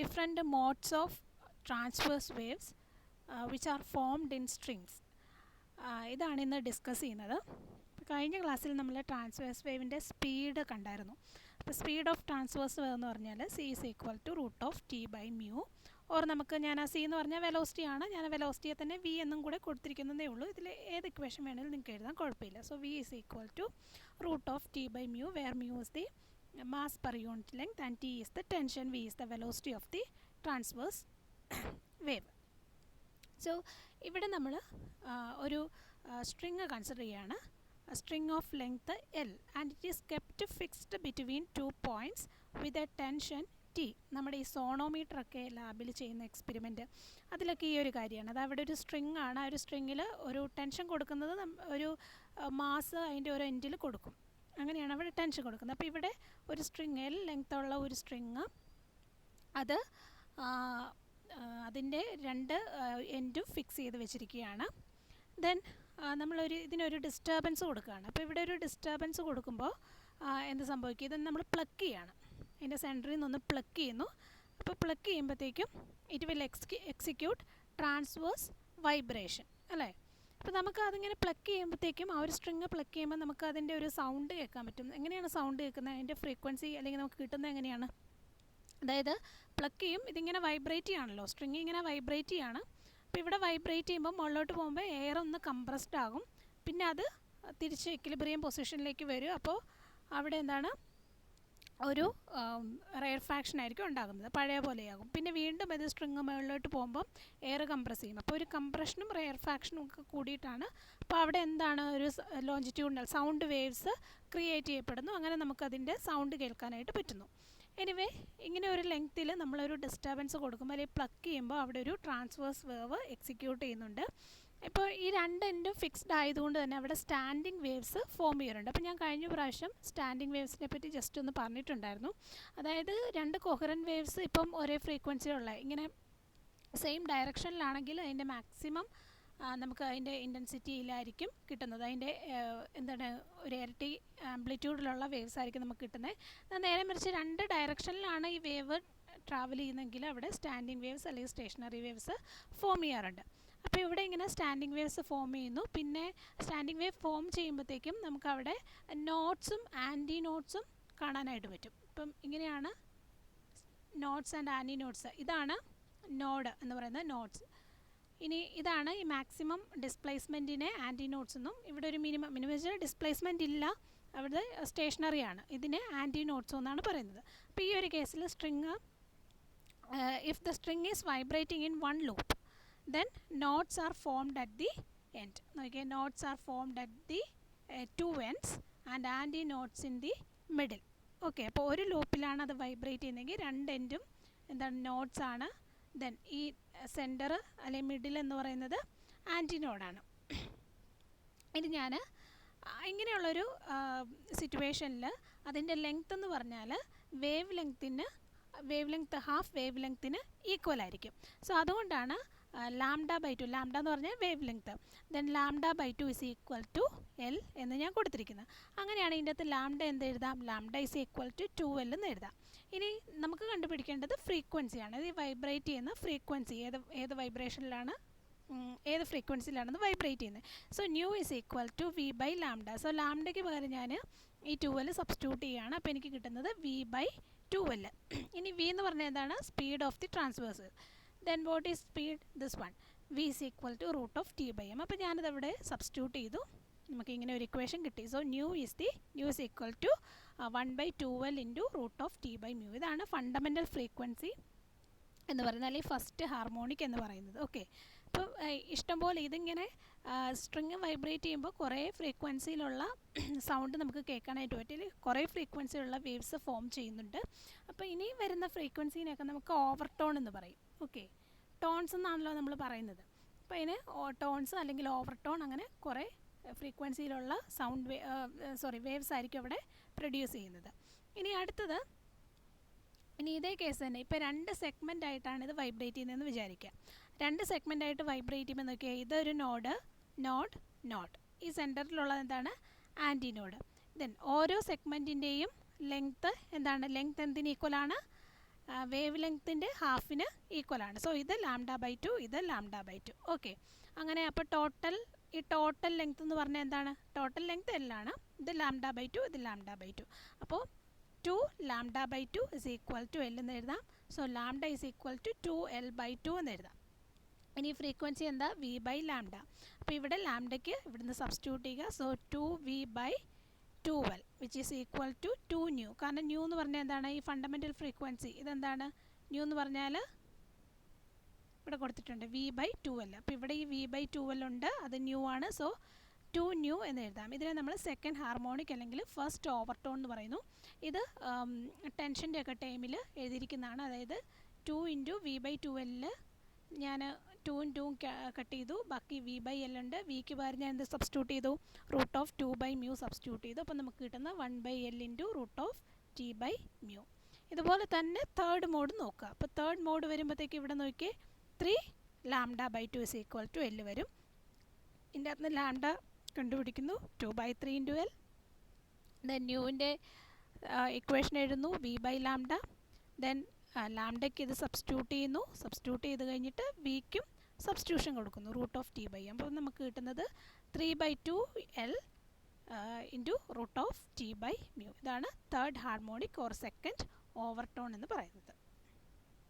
different modes of transverse waves which are formed in strings. ഇതാണ് ഇന്ന് discuss ചെയ്യുന്നത്. കഴിഞ്ഞ ക്ലാസ്സിൽ നമ്മൾ ട്രാൻസ്വേഴ്സ് വേവിൻ്റെ സ്പീഡ് കണ്ടായിരുന്നു. അപ്പോൾ സ്പീഡ് ഓഫ് ട്രാൻസ്വേഴ്സ് വേവ് എന്ന് പറഞ്ഞാൽ C is equal to root of T by mu. Or നമുക്ക് ഞാൻ ആ സി എന്ന് പറഞ്ഞാൽ വെലോസിറ്റി ആണ്, ഞാൻ വെലോസിറ്റിയെ തന്നെ വി എന്നും കൂടെ കൊടുത്തിരിക്കുന്നതേ ഉള്ളൂ. ഇതിൽ ഏത് ഇക്വേഷൻ വേണമെങ്കിലും നിങ്ങൾക്ക് എഴുതാൻ കുഴപ്പമില്ല. So v is equal to root of T by mu, where mu is the mass per unit length and t is the tension, v is the velocity of the transverse wave. So ഇവിടെ നമ്മൾ ഒരു string consider ചെയ്യുകയാണ്. String of length L and it is kept fixed between 2 points with a tension T. നമ്മുടെ ഈ സോണോമീറ്ററൊക്കെ ലാബിൽ ചെയ്യുന്ന experiment അതിലൊക്കെ ഈ ഒരു കാര്യമാണ്. അത് അവിടെ ഒരു സ്ട്രിങ് ആണ്. ആ ഒരു സ്ട്രിങ്ങിൽ ഒരു ടെൻഷൻ കൊടുക്കുന്നത് ഒരു മാസ് അതിൻ്റെ ഒരു എൻഡിൽ കൊടുക്കും. അങ്ങനെയാണ് അവിടെ ടെൻഷൻ കൊടുക്കുന്നത്. അപ്പോൾ ഇവിടെ ഒരു സ്ട്രിങ് എൽ ലെങ്ത്തുള്ള ഒരു സ്ട്രിങ്, അത് അതിൻ്റെ രണ്ട് എൻഡും ഫിക്സ് ചെയ്ത് വെച്ചിരിക്കുകയാണ്. ദെൻ ഇതിനൊരു ഡിസ്റ്റർബൻസ് കൊടുക്കുകയാണ്. അപ്പോൾ ഇവിടെ ഒരു ഡിസ്റ്റർബൻസ് കൊടുക്കുമ്പോൾ എന്ത് സംഭവിക്കും? ഇത് നമ്മൾ പ്ലഗ് ചെയ്യാണ്. അതിൻ്റെ സെൻറ്ററിൽ നിന്നൊന്ന് പ്ലഗ് ചെയ്യുന്നു. അപ്പോൾ പ്ലഗ് ചെയ്യുമ്പോഴത്തേക്കും it will execute transverse vibration അല്ലേ. അപ്പോൾ നമുക്ക് അതിങ്ങനെ പ്ലഗ് ചെയ്യുമ്പോഴത്തേക്കും ആ ഒരു സ്ട്രിങ് പ്ലഗ് ചെയ്യുമ്പോൾ നമുക്ക് അതിൻ്റെ ഒരു സൗണ്ട് കേൾക്കാൻ പറ്റും. എങ്ങനെയാണ് സൗണ്ട് കേൾക്കുന്നത്? അതിൻ്റെ ഫ്രീക്വൻസി അല്ലെങ്കിൽ നമുക്ക് കിട്ടുന്നത് എങ്ങനെയാണ്? അതായത് പ്ലഗ് ചെയ്യും, ഇതിങ്ങനെ വൈബ്രേറ്റ് ചെയ്യുകയാണല്ലോ, സ്ട്രിങ് ഇങ്ങനെ വൈബ്രേറ്റ് ചെയ്യാണ്. അപ്പോൾ ഇവിടെ വൈബ്രേറ്റ് ചെയ്യുമ്പോൾ മുകളിലോട്ട് പോകുമ്പോൾ എയർ ഒന്ന് കംപ്രസ്ഡ് ആകും, പിന്നെ അത് തിരിച്ച് എക്വിലിബ്രിയം പൊസിഷനിലേക്ക് വരും. അപ്പോൾ അവിടെ എന്താണ്, ഒരു റെയർഫാക്ഷൻ ആയിരിക്കും ഉണ്ടാകുന്നത്, പഴയ പോലെയാകും. പിന്നെ വീണ്ടും ഇത് സ്ട്രിങ് മുകളിലോട്ട് പോകുമ്പം എയർ കംപ്രസ് ചെയ്യും. അപ്പോൾ ഒരു കംപ്രഷനും റെയർഫാക്ഷനും ഒക്കെ കൂടിയിട്ടാണ്. അപ്പോൾ അവിടെ എന്താണ്, ഒരു ലോഞ്ചിറ്റ്യൂഡിനൽ സൗണ്ട് വേവ്സ് ക്രിയേറ്റ് ചെയ്യപ്പെടുന്നു. അങ്ങനെ നമുക്കതിൻ്റെ സൗണ്ട് കേൾക്കാനായിട്ട് പറ്റുന്നു. എനിവേ, ഇങ്ങനെ ഒരു ലെങ്ത്തിൽ നമ്മളൊരു ഡിസ്റ്റർബൻസ് കൊടുക്കുമ്പോൾ അല്ലെങ്കിൽ പ്ലഗ് ചെയ്യുമ്പോൾ അവിടെ ഒരു ട്രാൻസ്വേഴ്സ് വേവ് എക്സിക്യൂട്ട് ചെയ്യുന്നുണ്ട്. ഇപ്പോൾ ഈ രണ്ട് എൻഡും ഫിക്സ്ഡ് ആയതുകൊണ്ട് തന്നെ അവിടെ സ്റ്റാൻഡിങ് വേവ്സ് ഫോം ചെയ്യാറുണ്ട്. അപ്പോൾ ഞാൻ കഴിഞ്ഞ പ്രാവശ്യം സ്റ്റാൻഡിങ് വേവ്സിനെ പറ്റി ജസ്റ്റ് ഒന്ന് പറഞ്ഞിട്ടുണ്ടായിരുന്നു. അതായത് രണ്ട് കൊഹറൻറ്റ് വേവ്സ് ഇപ്പം ഒരേ ഫ്രീക്വൻസിയുള്ള ഇങ്ങനെ സെയിം ഡയറക്ഷനിലാണെങ്കിൽ അതിൻ്റെ മാക്സിമം നമുക്ക് അതിൻ്റെ ഇൻറ്റൻസിറ്റിയിലായിരിക്കും കിട്ടുന്നത്. അതിൻ്റെ എന്താണ്, ഒരു ഇരട്ടി ആംപ്ലിറ്റ്യൂഡിലുള്ള വേവ്സ് ആയിരിക്കും നമുക്ക് കിട്ടുന്നത്. നേരെ മറിച്ച് രണ്ട് ഡയറക്ഷനിലാണ് ഈ വേവ് ട്രാവൽ ചെയ്യുന്നതെങ്കിൽ അവിടെ സ്റ്റാൻഡിങ് വേവ്സ് അല്ലെങ്കിൽ സ്റ്റേഷനറി വേവ്സ് ഫോം ചെയ്യാറുണ്ട്. അപ്പോൾ ഇവിടെ ഇങ്ങനെ സ്റ്റാൻഡിങ് വേവ്സ് ഫോം ചെയ്യുന്നു. പിന്നെ സ്റ്റാൻഡിങ് വേവ് ഫോം ചെയ്യുമ്പോഴത്തേക്കും നമുക്കവിടെ നോട്ട്സും ആൻറ്റി നോട്ട്സും കാണാനായിട്ട് പറ്റും. ഇപ്പം ഇങ്ങനെയാണ് നോട്ട്സ് ആൻഡ് ആൻറ്റി നോട്ട്സ്. ഇതാണ് നോഡ് എന്ന് പറയുന്നത്, നോട്ട്സ്. ഇനി ഇതാണ് ഈ മാക്സിമം ഡിസ്പ്ലേസ്മെൻറ്റിനെ ആൻറ്റി നോട്ട്സ് എന്നും, ഇവിടെ ഒരു മിനിമം വെച്ചാൽ ഡിസ്പ്ലേസ്മെൻറ്റ് ഇല്ല, അവിടെ സ്റ്റേഷനറിയാണ്, ഇതിനെ ആൻറ്റി നോട്ട്സ് എന്നാണ് പറയുന്നത്. അപ്പോൾ ഈ ഒരു കേസിൽ string, if the string is vibrating in one loop, then knots are formed at the end. Okay, knots are formed at the two ends and anti knots in the middle. Okay, അപ്പോൾ ഒരു ലൂപ്പിലാണ് അത് vibrate ചെയ്യുന്നതെങ്കിൽ രണ്ട് എൻഡും എന്താണ്, notes ആണ്. Then ഈ centre അല്ലെങ്കിൽ middle എന്ന് പറയുന്നത് ആൻറ്റി നോഡാണ്. ഇത് ഞാൻ ഇങ്ങനെയുള്ളൊരു സിറ്റുവേഷനിൽ അതിൻ്റെ ലെങ്ത് എന്ന് പറഞ്ഞാൽ വേവ് ലെങ്ത്ത് ഹാഫ് വേവ് ലെങ്ത്തിന് ഈക്വൽ ആയിരിക്കും. സോ അതുകൊണ്ടാണ് ലാംഡ ബൈ 2, ലാംഡ എന്ന് പറഞ്ഞാൽ wavelength, then lambda by 2 is equal to L എന്ന് ഞാൻ കൊടുത്തിരിക്കുന്നത്. അങ്ങനെയാണ് ഇതിൻ്റെ അകത്ത് ലാംഡ എന്ത് എഴുതാം, lambda is equal to 2L എന്ന് എഴുതാം. ഇനി നമുക്ക് കണ്ടുപിടിക്കേണ്ടത് ഫ്രീക്വൻസിയാണ്. ഇത് വൈബ്രേറ്റ് ചെയ്യുന്ന ഫ്രീക്വൻസി ഏത് വൈബ്രേഷനിലാണ്, ഏത് ഫ്രീക്വൻസിയിലാണെന്ന് വൈബ്രേറ്റ് ചെയ്യുന്നത്. So nu is equal to V by lambda. So ലാംഡയ്ക്ക് പകരം ഞാൻ ഈ 2L സബ്സ്റ്റിറ്റ്യൂട്ട് ചെയ്യുകയാണ്. അപ്പോൾ എനിക്ക് കിട്ടുന്നത് വി ബൈ 2L. ഇനി വി എന്ന് പറഞ്ഞാൽ എന്താണ്, speed of the transverse. Then what is speed, this one, v is equal to root of T by M. അപ്പോൾ ഞാനിതവിടെ സബ്സ്റ്റിറ്റ്യൂട്ട് ചെയ്തു, നമുക്ക് ഇങ്ങനെ ഒരു ഇക്വേഷൻ കിട്ടി. So nu is equal to 1/2L into root of T by mu. ഇതാണ് fundamental frequency എന്ന് പറയുന്നത്, അല്ലെങ്കിൽ ഫസ്റ്റ് ഹാർമോണിക് എന്ന് പറയുന്നത്. ഓക്കെ, അപ്പോൾ ഇഷ്ടംപോലെ ഇതിങ്ങനെ സ്ട്രിങ് വൈബ്രേറ്റ് ചെയ്യുമ്പോൾ കുറേ ഫ്രീക്വൻസിയിലുള്ള സൗണ്ട് നമുക്ക് കേൾക്കാനായിട്ട് പറ്റില്ല, കുറേ ഫ്രീക്വൻസിയിലുള്ള വേവ്സ് ഫോം ചെയ്യുന്നുണ്ട്. അപ്പോൾ ഇനി വരുന്ന ഫ്രീക്വൻസിനെയൊക്കെ നമുക്ക് ഓവർടോൺ എന്ന് പറയും. ഓക്കെ, ടോൺസ് എന്നാണല്ലോ നമ്മൾ പറയുന്നത്. അപ്പോൾ അതിന് ടോൺസ് അല്ലെങ്കിൽ ഓവർടോൺ, അങ്ങനെ കുറേ ഫ്രീക്വൻസിയിലുള്ള വേവ്സ് ആയിരിക്കും അവിടെ പ്രൊഡ്യൂസ് ചെയ്യുന്നത്. ഇനി അടുത്തത്, ഇനി ഇതേ കേസ് തന്നെ ഇപ്പോൾ രണ്ട് സെഗ്മെൻ്റ് ആയിട്ടാണ് ഇത് വൈബ്രേറ്റ് ചെയ്യുന്നതെന്ന് വിചാരിക്കുക. രണ്ട് സെഗ്മെൻ്റ് ആയിട്ട് വൈബ്രേറ്റ് ചെയ്യുമ്പോൾ നോക്കിയാൽ ഇതൊരു നോഡ്, ഈ സെൻറ്ററിലുള്ളത് എന്താണ്, ആൻറ്റി നോഡ്. ദെൻ ഓരോ സെഗ്മെൻറ്റിൻ്റെയും ലെങ്ത്ത് എന്താണ്, ലെങ്ത്ത് എന്തിന് ഈക്വലാണ്, വേവ് ലെങ്ത്തിൻ്റെ ഹാഫിന് ഈക്വലാണ്. സോ ഇത് λ/2, ഇത് λ/2. ഓക്കെ, അങ്ങനെ അപ്പോൾ ഈ ടോട്ടൽ ലെങ്ത് എന്ന് പറഞ്ഞാൽ എന്താണ്? ടോട്ടൽ ലെങ്ത് L ആണ്. ഇത് λ/2, ഇത് λ/2. അപ്പോൾ 2 λ/2 is equal to L എന്ന് എഴുതാം. So lambda is equal to 2L/2 എന്ന് എഴുതാം. ഇനി ഫ്രീക്വൻസി എന്താ? V/λ. അപ്പോൾ ഇവിടെ ലാംഡയ്ക്ക് ഇവിടുന്ന് സബ്സ്റ്റിറ്റ്യൂട്ട് ചെയ്യുക. So 2V/12 which is equal to 2 nu. കാരണം ന്യൂ എന്ന് പറഞ്ഞാൽ എന്താണ്? ഈ ഫണ്ടമെൻ്റൽ ഫ്രീക്വൻസി ഇതെന്താണ്? ന്യൂ എന്ന് പറഞ്ഞാൽ ഇവിടെ കൊടുത്തിട്ടുണ്ട് V/12. അപ്പോൾ ഇവിടെ ഈ V/12 ഉണ്ട്, അത് ന്യൂ ആണ്. സോ 2 ന്യൂ എന്ന് എഴുതാം. ഇതിനെ നമ്മൾ സെക്കൻഡ് ഹാർമോണിക് അല്ലെങ്കിൽ ഫസ്റ്റ് ഓവർടോൺ എന്ന് പറയുന്നു. ഇത് ടെൻഷൻ്റെ ഒക്കെ ടൈമിൽ എഴുതിയിരിക്കുന്നതാണ്. അതായത് 2 × V/12 ഞാൻ 2ഉം 2ഉം കട്ട് ചെയ്തു, ബാക്കി V/L ഉണ്ട്. വിക്ക് പകരം ഞാൻ എന്ത് സബ്സ്റ്റിറ്റ്യൂട്ട് ചെയ്തു? √2/μ സബ്സ്റ്റിറ്റ്യൂട്ട് ചെയ്തു. അപ്പോൾ നമുക്ക് കിട്ടുന്ന 1/L × √T/μ. ഇതുപോലെ തന്നെ തേർഡ് മോഡ് നോക്കുക. അപ്പോൾ തേർഡ് മോഡ് വരുമ്പോഴത്തേക്ക് ഇവിടെ നോക്കിയേ 3 λ/2 is equal to L വരും. ഇതിൻ്റെ അകത്ത് ലാംഡ കണ്ടുപിടിക്കുന്നു 2/3 × L. ദെൻ ന്യൂവിൻ്റെ ഇക്വേഷൻ എഴുതുന്നു V/λ. ദെൻ ലാംഡയ്ക്ക് ഇത് സബ്സ്റ്റിറ്റ്യൂട്ട് ചെയ്യുന്നു. സബ്സ്റ്റിറ്റ്യൂട്ട് ചെയ്ത് കഴിഞ്ഞിട്ട് വിക്കും സബ്സ്റ്റിറ്റ്യൂഷൻ കൊടുക്കുന്നു √T/m. അപ്പോൾ നമുക്ക് കിട്ടുന്നത് 3/2L × √T/μ. ഇതാണ് third harmonic or second overtone എന്ന് പറയുന്നത്.